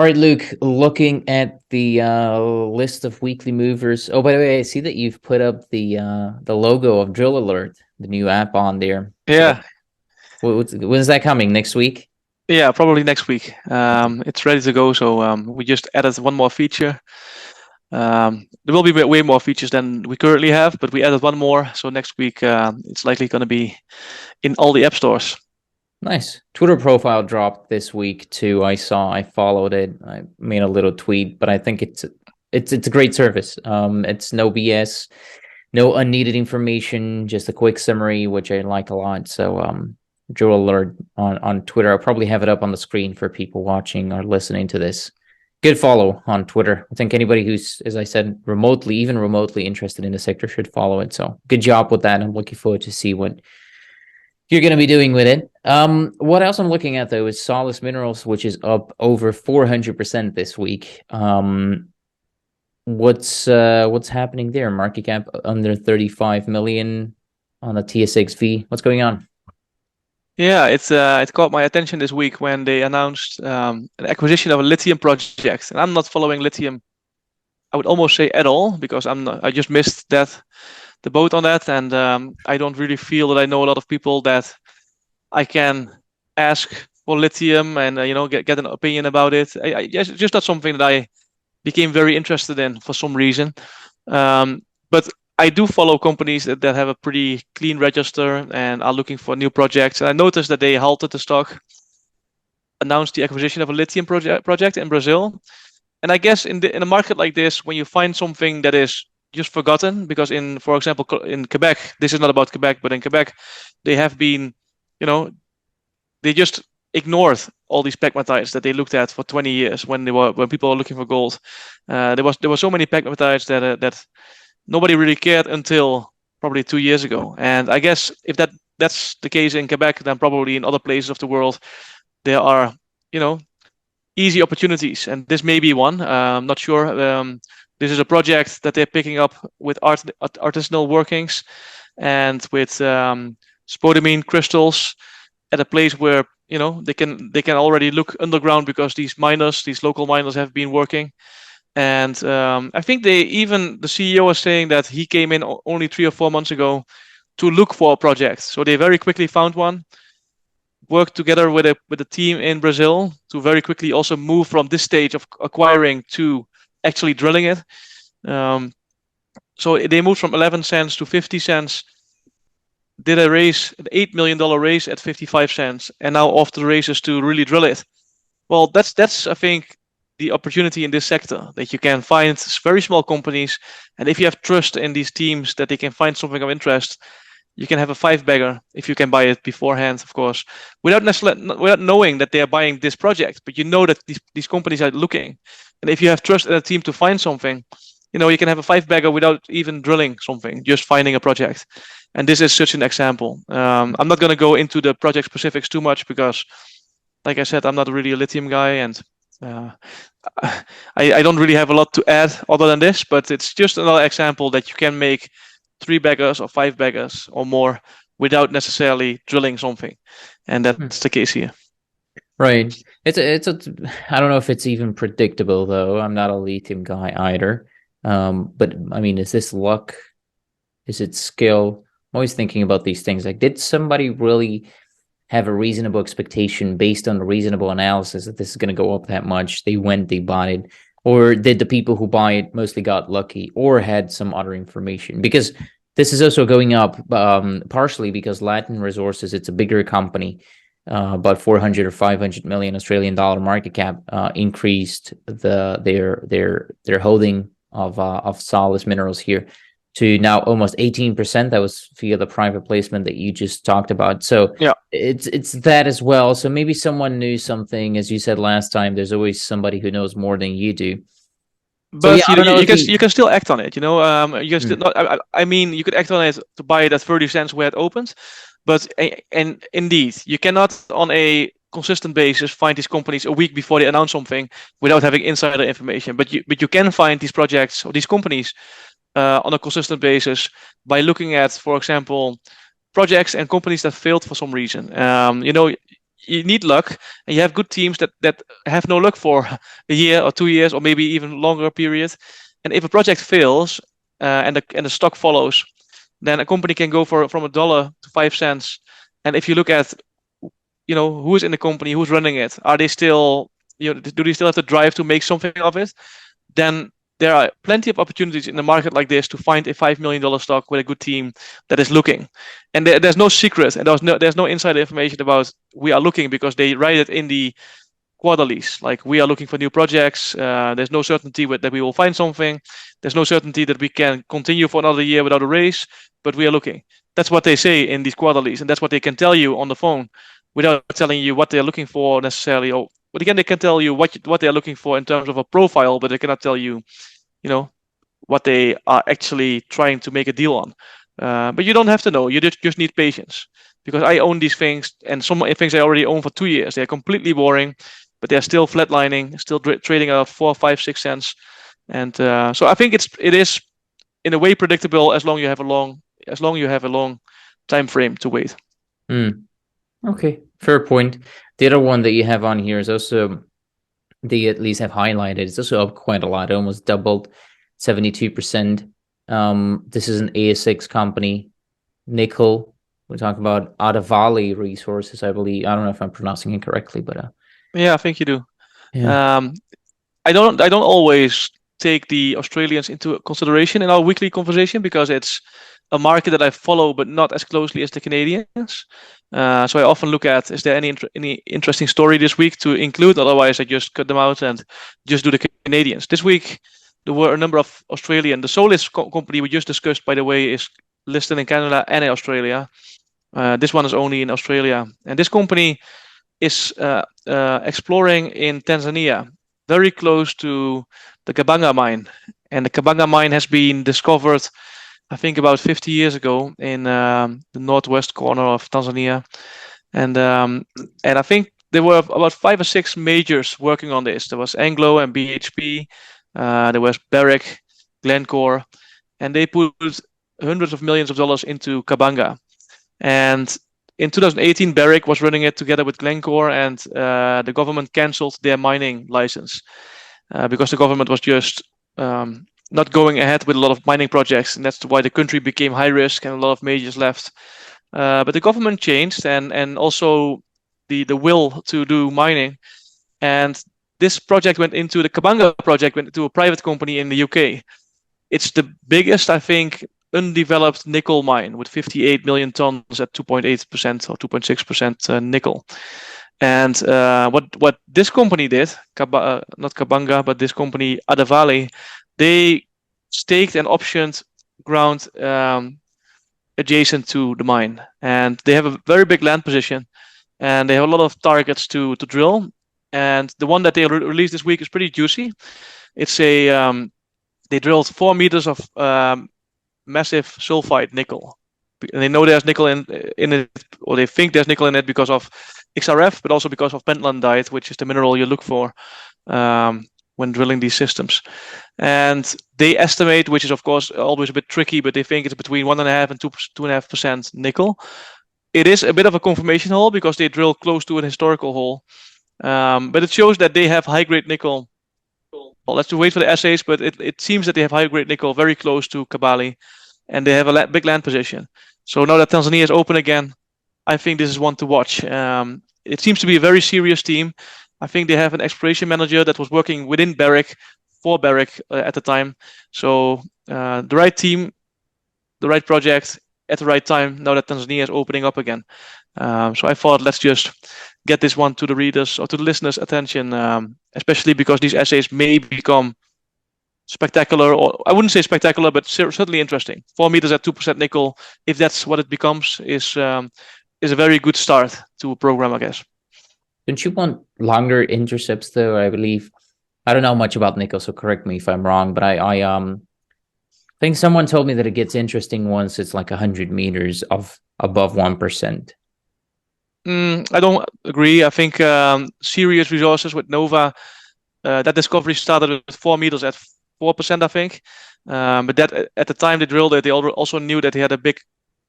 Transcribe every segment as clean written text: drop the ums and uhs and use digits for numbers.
All right, Luke, looking at the list of weekly movers. Oh, by the way, I see that you've put up the logo of Drill Alert, the new app on there. So Yeah, when's that coming? Next week? yeah, probably next week. It's ready to go. So we just added one more feature. There will be way more features than we currently have, but we added one more. So next week, it's likely going to be in all the app stores. Nice. Twitter profile dropped this week too. I followed it. I made a little tweet, but I think it's a great service. It's no BS, no unneeded information, just a quick summary, which I like a lot. So Drill Alert on Twitter. I'll probably have it up on the screen for people watching or listening to this. Good follow on Twitter. I think anybody who's, as I said, even remotely interested in the sector should follow it. So good job with that. I'm looking forward to see what you're going to be doing with it. What else I'm looking at though is Solis Minerals, which is up over 400% this week. What's happening there? Market cap under 35 million on the TSXV. What's going on? Yeah, it caught my attention this week when they announced an acquisition of a lithium project. And I'm not following lithium, I would almost say at all, because I just missed the boat on that, and I don't really feel that I know a lot of people that I can ask for lithium and get an opinion about it. Just not something that I became very interested in for some reason. But I do follow companies that have a pretty clean register and are looking for new projects. And I noticed that they halted the stock, announced the acquisition of a lithium project in Brazil. And I guess in a market like this, when you find something that is just forgotten, because for example, in Quebec, this is not about Quebec, but in Quebec, they have been, you know, they just ignored all these pegmatites that they looked at for 20 years when people were looking for gold. There were so many pegmatites that nobody really cared until probably 2 years ago. And I guess if that's the case in Quebec, then probably in other places of the world there are you know easy opportunities, and this may be one. I'm not sure. This is a project that they're picking up with artisanal workings and with spodumene crystals at a place where they can already look underground because these local miners have been working. And I think the CEO is saying that he came in only 3 or 4 months ago to look for a project. So they very quickly found one, worked together with a team in Brazil to very quickly also move from this stage of acquiring to actually drilling it. Um, so they moved from 11 cents to 50 cents, did an $8 million raise at 55 cents, and now off the races to really drill it. Well, that's I think the opportunity in this sector, that you can find very small companies, and if you have trust in these teams that they can find something of interest, you can have a five bagger if you can buy it beforehand, of course, without knowing that they are buying this project. But you know that these companies are looking, and if you have trust in a team to find something, you can have a five bagger without even drilling something, just finding a project. And this is such an example. I'm not going to go into the project specifics too much because, like I said, I'm not really a lithium guy, and uh, I don't really have a lot to add other than this. But it's just another example that you can make three baggers or five baggers or more without necessarily drilling something, and Hmm. that's the case here. Right. I don't know if it's even predictable though. I'm not a lithium guy either. But I mean, is this luck? Is it skill? I'm always thinking about these things. Like, did somebody really have a reasonable expectation based on a reasonable analysis that this is going to go up that much? They went, they bought it. Or did the people who buy it mostly got lucky or had some other information? Because this is also going up partially because Latin Resources, it's a bigger company, about 400 or 500 million Australian dollar market cap, increased their holding of Solis Minerals here to now almost 18%. That was via the private placement that you just talked about. So Yeah, it's that as well. So maybe someone knew something, as you said last time. There's always somebody who knows more than you do. So yeah, but I don't know you if can you. you can still act on it. You can still Hmm. not. I mean, you could act on it to buy it at 30 cents where it opens, but and indeed, you cannot on a consistent basis find these companies a week before they announce something without having insider information. But you can find these projects or these companies on a consistent basis by looking at, for example, projects and companies that failed for some reason. you need luck, and you have good teams that have no luck for a year or 2 years or maybe even longer period. And if a project fails, and the stock follows, then a company can go from $1 to 5 cents. And if you look at, who's in the company, who's running it, are they still, do they still have the drive to make something of it? Then there are plenty of opportunities in the market like this to find a $5 million stock with a good team that is looking. And there's no secret, and there's no insider information about we are looking, because they write it in the quarterlies. Like, we are looking for new projects. There's no certainty that we will find something. There's no certainty that we can continue for another year without a raise, but we are looking. That's what they say in these quarterlies, and that's what they can tell you on the phone without telling you what they're looking for necessarily. But again, they can tell you what they're looking for in terms of a profile, but they cannot tell you, what they are actually trying to make a deal on. But you don't have to know. You just need patience, because I own these things, and some things I already own for 2 years. They're completely boring, but they're still flatlining, still trading at 4, 5, 6 cents. And so I think it is in a way predictable as long you have a long time frame to wait. Okay, fair point. The other one that you have on here is also, they at least have highlighted, it's also up quite a lot, almost doubled, 72%. This is an ASX company, nickel. We talk about Adavale Resources, I believe. I don't know if I'm pronouncing it correctly, but Yeah, I think you do. yeah. I don't always take the Australians into consideration in our weekly conversation, because it's a market that I follow, but not as closely as the Canadians. So I often look at, is there any interesting story this week to include? Otherwise, I just cut them out and just do the Canadians. This week, there were a number of Australian. The Solis company we just discussed, by the way, is listed in Canada and in Australia. This one is only in Australia. And this company is exploring in Tanzania, very close to the Kabanga mine. And the Kabanga mine has been discovered, I think, about 50 years ago in the northwest corner of Tanzania. And I think there were about 5 or 6 majors working on this. There was Anglo and BHP, there was Barrick, Glencore, and they put hundreds of millions of dollars into Kabanga. And in 2018, Barrick was running it together with Glencore, and the government cancelled their mining license because the government was just not going ahead with a lot of mining projects, and that's why the country became high risk and a lot of majors left. But the government changed, and also the will to do mining, and this project went into the Kabanga project went into a private company in the UK. It's the biggest, I think, undeveloped nickel mine with 58 million tons at 2.8% or 2.6% nickel. And what this company did, not Kabanga, but this company Adavale, they staked and optioned ground adjacent to the mine, and they have a very big land position, and they have a lot of targets to drill. And the one that they released this week is pretty juicy. It's they drilled 4 meters of massive sulfide nickel, and they know there's nickel in it, or they think there's nickel in it because of XRF, but also because of pentlandite, which is the mineral you look for when drilling these systems. And they estimate, which is of course always a bit tricky, but they think it's between 1.5 and 2.5% nickel. It is a bit of a confirmation hole because they drill close to an historical hole, but it shows that they have high grade nickel. Well, let's wait for the assays, but it seems that they have high grade nickel very close to Kabale, and they have a big land position. So now that Tanzania is open again, I think this is one to watch. It seems to be a very serious team. I think they have an exploration manager that was working within Barrick, for Barrick at the time. So the right team, the right project at the right time, now that Tanzania is opening up again. So I thought, let's just get this one to the readers or to the listeners' attention, especially because these essays may become spectacular, or I wouldn't say spectacular, but certainly interesting. 4 meters at 2% nickel, if that's what it becomes, is a very good start to a program, I guess. Don't you want longer intercepts though? I believe, I don't know much about nickel, so correct me if I'm wrong, but I think someone told me that it gets interesting once it's like 100 meters of above 1%. I don't agree. I think Serious Resources with Nova, that discovery started with 4 meters at 4%, I think. But that at the time they drilled it, they also knew that they had a big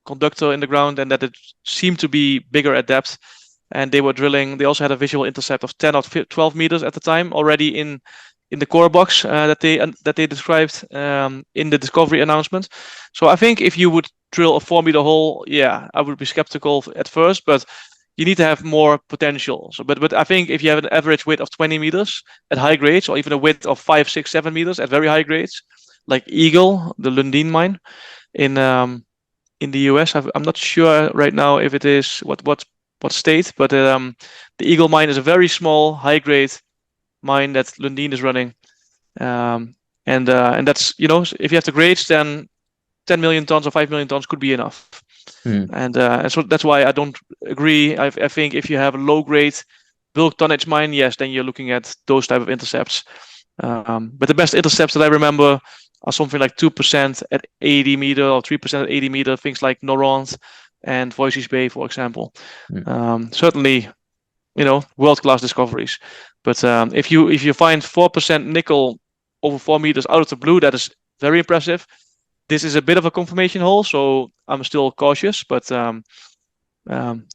conductor in the ground and that it seemed to be bigger at depth. and they were drilling. They also had a visual intercept of 10 or 12 meters at the time already in the core box that they described in the discovery announcement. So I think if you would drill a 4 meter hole, yeah, I would be skeptical at first, but you need to have more potential. So, but I think if you have an average width of 20 meters at high grades, or even a width of 5, 6, 7 meters at very high grades, like Eagle, the Lundin mine in the US. I'm not sure right now if it is what state, but the Eagle mine is a very small, high grade mine that Lundin is running, and that's if you have the grades, then 10 million tons or 5 million tons could be enough. And so that's why I don't agree. I think if you have a low grade bulk tonnage mine, yes, then you're looking at those type of intercepts. But the best intercepts that I remember are something like 2% at 80 meter or 3% at 80 meter, things like Noront and Voisey's Bay, for example. Certainly, world-class discoveries. But if you find 4% nickel over 4 meters out of the blue, that is very impressive. This is a bit of a confirmation hole, so I'm still cautious, but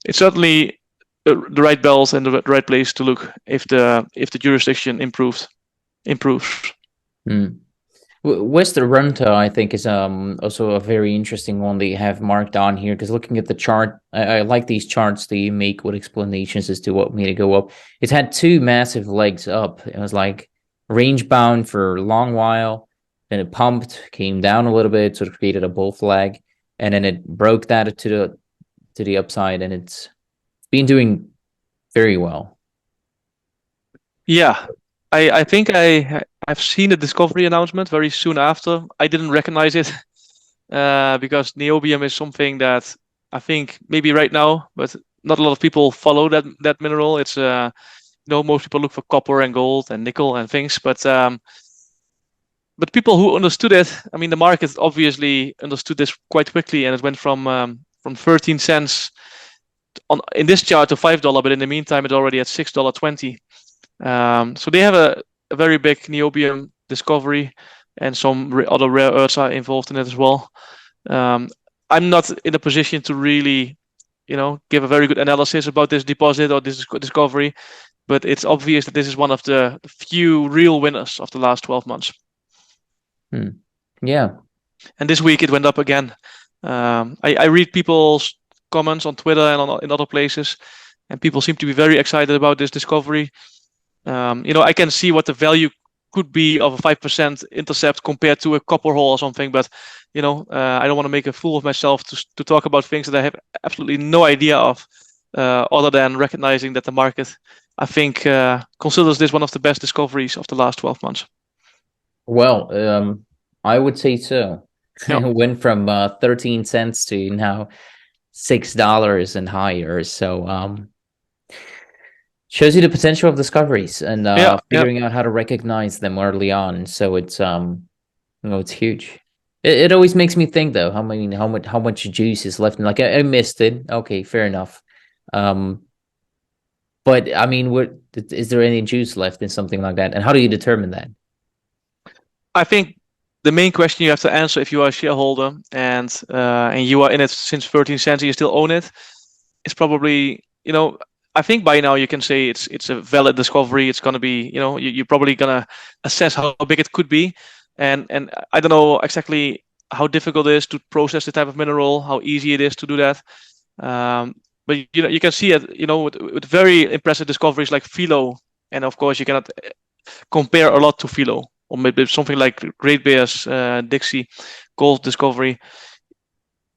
it's certainly the right belt and the right place to look if the jurisdiction improves. Westerrunta, I think, is also a very interesting one that you have marked on here, because looking at the chart, I like these charts that you make with explanations as to what made it go up. It's had two massive legs up. It was like range bound for a long while, then it pumped, came down a little bit, sort of created a bull flag, and then it broke that to the upside, and it's been doing very well. Yeah, I think I've seen the discovery announcement very soon after. I didn't recognize it because niobium is something that I think maybe right now, but not a lot of people follow that mineral. It's most people look for copper and gold and nickel and things, but people who understood it, I mean, the market obviously understood this quite quickly, and it went from 13 cents in this chart to $5, but in the meantime, it's already at $6.20. So they have a very big niobium discovery, and some other rare earths are involved in it as well. I'm not in a position to really, give a very good analysis about this deposit or this discovery, but it's obvious that this is one of the few real winners of the last 12 months. Yeah. And this week it went up again. I read people's comments on Twitter and in other places, and people seem to be very excited about this discovery. I can see what the value could be of a 5% intercept compared to a copper hole or something, but I don't want to make a fool of myself to talk about things that I have absolutely no idea of, other than recognizing that the market, I think, considers this one of the best discoveries of the last 12 months. Well, I would say so. Yeah. It went from 13 cents to now $6 and higher. So shows you the potential of discoveries and figuring out how to recognize them early on. So it's it's huge. It always makes me think though, how much juice is left in, like I missed it. Okay, fair enough. But I mean, is there any juice left in something like that? And how do you determine that? I think the main question you have to answer if you are a shareholder and you are in it since 13 cents and you still own it, is probably, I think by now you can say it's a valid discovery. It's going to be, you're probably going to assess how big it could be. And I don't know exactly how difficult it is to process the type of mineral, how easy it is to do that. But you can see it, with very impressive discoveries like Philo. And of course, you cannot compare a lot to Philo, or maybe something like Great Bear's Dixie gold discovery.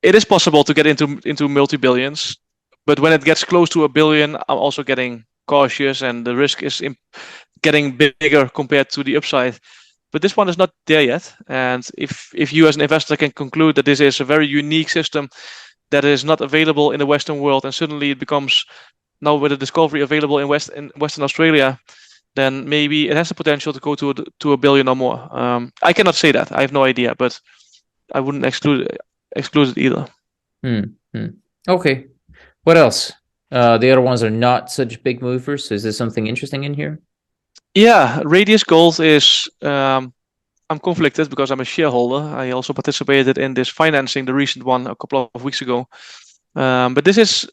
It is possible to get into multi-billions, but when it gets close to $1 billion, I'm also getting cautious, and the risk is getting bigger compared to the upside. But this one is not there yet, and if you as an investor can conclude that this is a very unique system that is not available in the Western world, and suddenly it becomes now with a discovery available in Western Australia, then maybe it has the potential to go to $1 billion or more. I cannot say that. I have no idea, but I wouldn't exclude it either. Okay. What else? The other ones are not such big movers. So is there something interesting in here? Yeah, Radius Gold is. I'm conflicted because I'm a shareholder. I also participated in this financing, the recent one, a couple of weeks ago. But this is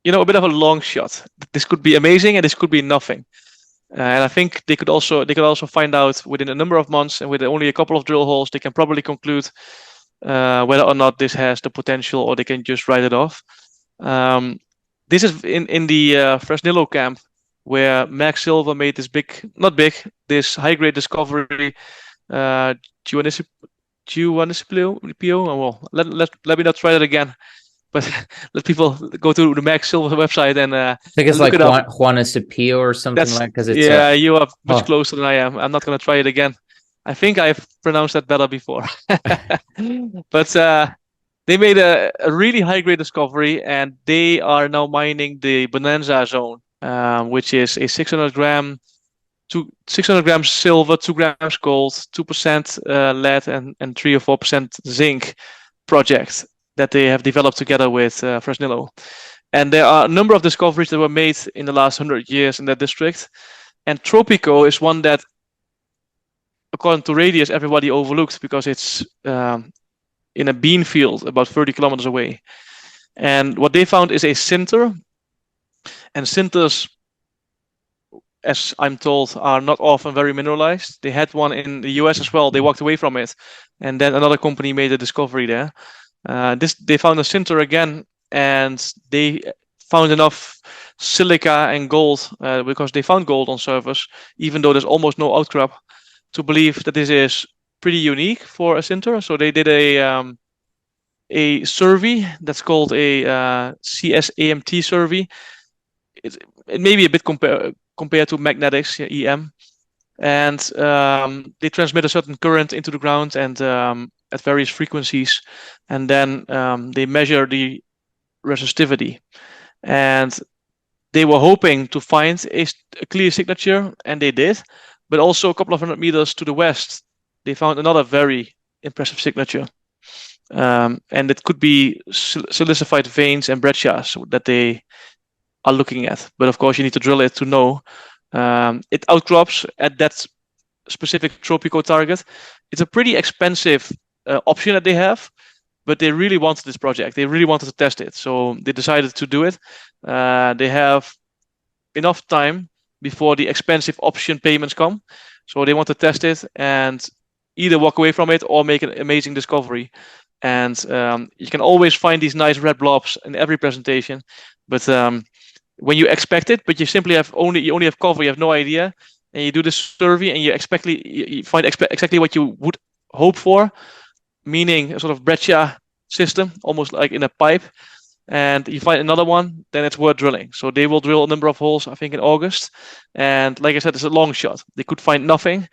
a bit of a long shot. This could be amazing, and this could be nothing. And I think they could also find out within a number of months, and with only a couple of drill holes, they can probably conclude whether or not this has the potential, or they can just write it off. This is in the Fresnillo camp, where Max Silva made this not big, this high grade discovery, uh, Juanicipio. Oh, well, let me not try that again. But let people go to the Max Silva website I think it's and look like it up. Juanicipio or something That's like, because it's Yeah, you are much oh. closer than I am. I'm not gonna try it again. I think I've pronounced that better before. But they made a really high grade discovery, and they are now mining the Bonanza zone, which is a 600 grams silver, 2 grams gold, 2% lead, and 3 or 4% zinc project that they have developed together with Fresnillo. And there are a number of discoveries that were made in the last 100 years in that district. And Tropico is one that, according to Radius, everybody overlooked because it's in a bean field about 30 kilometers away. And what they found is a sinter. And sinters, as I'm told, are not often very mineralized. They had one in the US as well. They walked away from it. And then another company made a discovery there. They found a sinter again, and they found enough silica and gold, because they found gold on surface, even though there's almost no outcrop, to believe that this is pretty unique for a sinter. So they did a survey that's called a CSAMT survey. It may be a bit compared to magnetics, EM, and they transmit a certain current into the ground and at various frequencies, and then they measure the resistivity. And they were hoping to find a clear signature, and they did. But also a couple of 100 meters to the west, they found another very impressive signature. And it could be silicified veins and breccias that they are looking at. But of course, you need to drill it to know. It outcrops at that specific Tropico target. It's a pretty expensive option that they have, but they really wanted this project. They really wanted to test it, so they decided to do it. They have enough time before the expensive option payments come, so they want to test it and either walk away from it or make an amazing discovery. And you can always find these nice red blobs in every presentation, but when you expect it, but you simply only have cover, you have no idea, and you do this survey and you find exactly what you would hope for, meaning a sort of breccia system, almost like in a pipe, and you find another one, then it's worth drilling. So they will drill a number of holes, I think, in August. And like I said, it's a long shot. They could find nothing,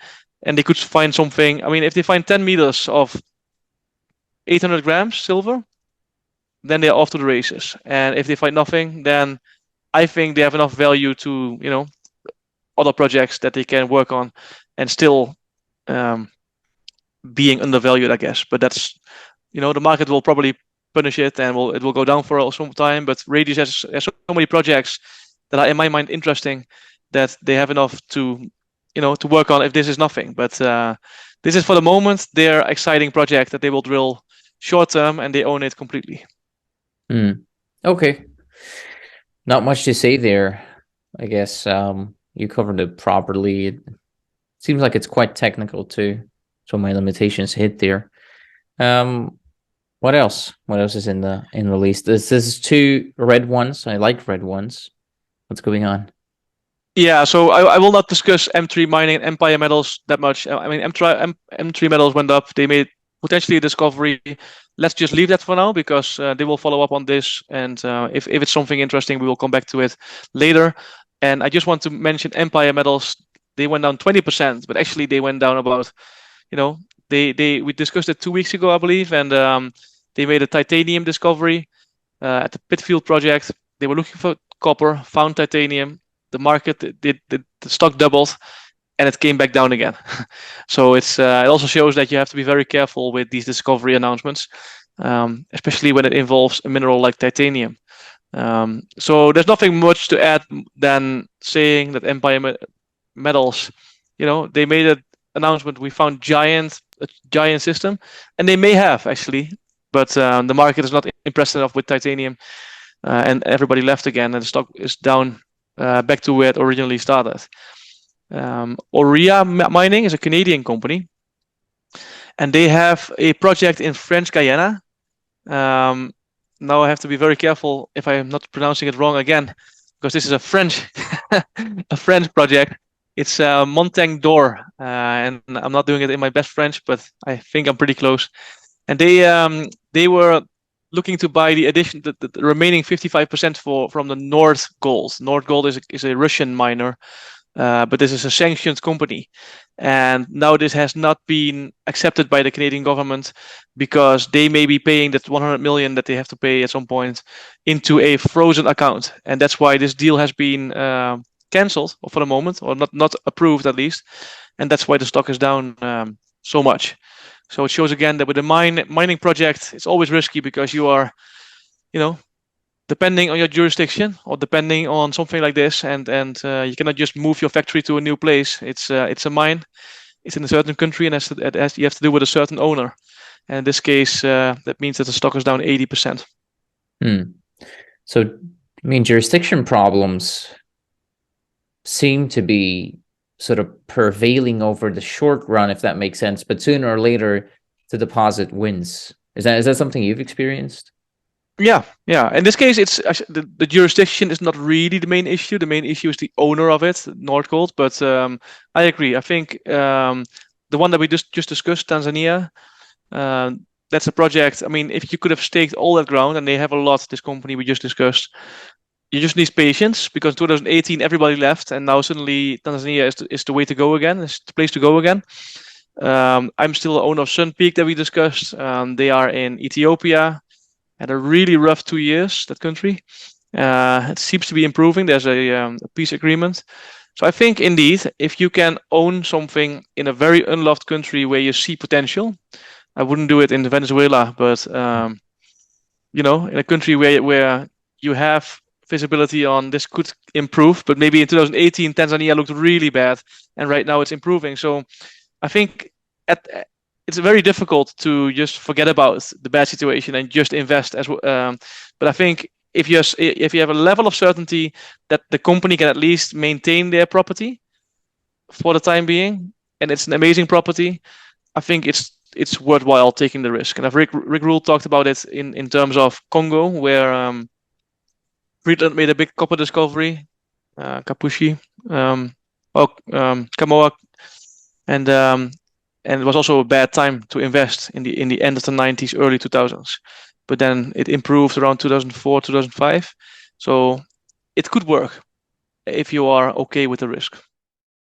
and they could find something. I mean, if they find 10 meters of 800 grams silver, then they're off to the races. And if they find nothing, then I think they have enough value to, other projects that they can work on and still being undervalued, I guess. But that's, the market will probably punish it, and it will go down for some time. But Radius has so many projects that are, in my mind, interesting, that they have enough to, to work on if this is nothing. But this is, for the moment, their exciting project that they will drill short term, and they own it completely. Okay. Not much to say there, I guess. You covered it properly. It seems like it's quite technical too, so my limitations hit there. What else? What else is in the list? This is 2 red ones. I like red ones. What's going on? Yeah, so I will not discuss M3 mining and Empire Metals that much. I mean, M3 Metals went up. They made potentially a discovery. Let's just leave that for now, because they will follow up on this. And if it's something interesting, we will come back to it later. And I just want to mention Empire Metals. They went down 20%, but actually they went down about, we discussed it 2 weeks ago, I believe, and they made a titanium discovery at the Pitfield project. They were looking for copper, found titanium. The market, the stock doubled, and it came back down again. So it also shows that you have to be very careful with these discovery announcements, especially when it involves a mineral like titanium. So there's nothing much to add than saying that Empire Metals, they made an announcement. We found a giant system, and they may have actually, but the market is not impressed enough with titanium. and everybody left again, and the stock is down back to where it originally started. Aurea Mining is a Canadian company, and they have a project in French Guyana. Now I have to be very careful if I am not pronouncing it wrong again, because this is a French a French project. It's Montagne d'Or, and I'm not doing it in my best French, but I think I'm pretty close. And they were looking to buy the remaining 55% from the Nord Gold. Nord Gold is a Russian miner, but this is a sanctioned company. And now this has not been accepted by the Canadian government because they may be paying that 100 million that they have to pay at some point into a frozen account. And that's why this deal has been cancelled for the moment, or not approved at least. And that's why the stock is down so much. So it shows again that with a mining project, it's always risky because you are, depending on your jurisdiction or depending on something like this, and you cannot just move your factory to a new place. It's a mine. It's in a certain country, and you have to do with a certain owner. And in this case, that means that the stock is down 80%. So, I mean, jurisdiction problems seem to be sort of prevailing over the short run, if that makes sense. But sooner or later, the deposit wins. Is that something you've experienced? Yeah. In this case, it's the jurisdiction is not really the main issue. The main issue is the owner of it, Nordgold. But I agree. I think the one that we just discussed, Tanzania, that's a project. I mean, if you could have staked all that ground, and they have a lot, this company we just discussed, you just need patience, because in 2018 everybody left, and now suddenly Tanzania is the way to go again. It's the place to go again. I'm still the owner of Sun Peak that we discussed. They are in Ethiopia. Had a really rough 2 years, that country. It seems to be improving. There's a peace agreement. So I think indeed, if you can own something in a very unloved country where you see potential, I wouldn't do it in Venezuela, but in a country where you have visibility on this could improve, but maybe in 2018 Tanzania looked really bad, and right now it's improving. So I think it's very difficult to just forget about the bad situation and just invest as well. But I think if you have a level of certainty that the company can at least maintain their property for the time being, and it's an amazing property, I think it's worthwhile taking the risk. And Rick Rule talked about it in terms of Congo, where Friedland made a big copper discovery, Kapushi, Kamoa, and it was also a bad time to invest in the end of the 90s, early 2000s. But then it improved around 2004, 2005. So it could work if you are okay with the risk.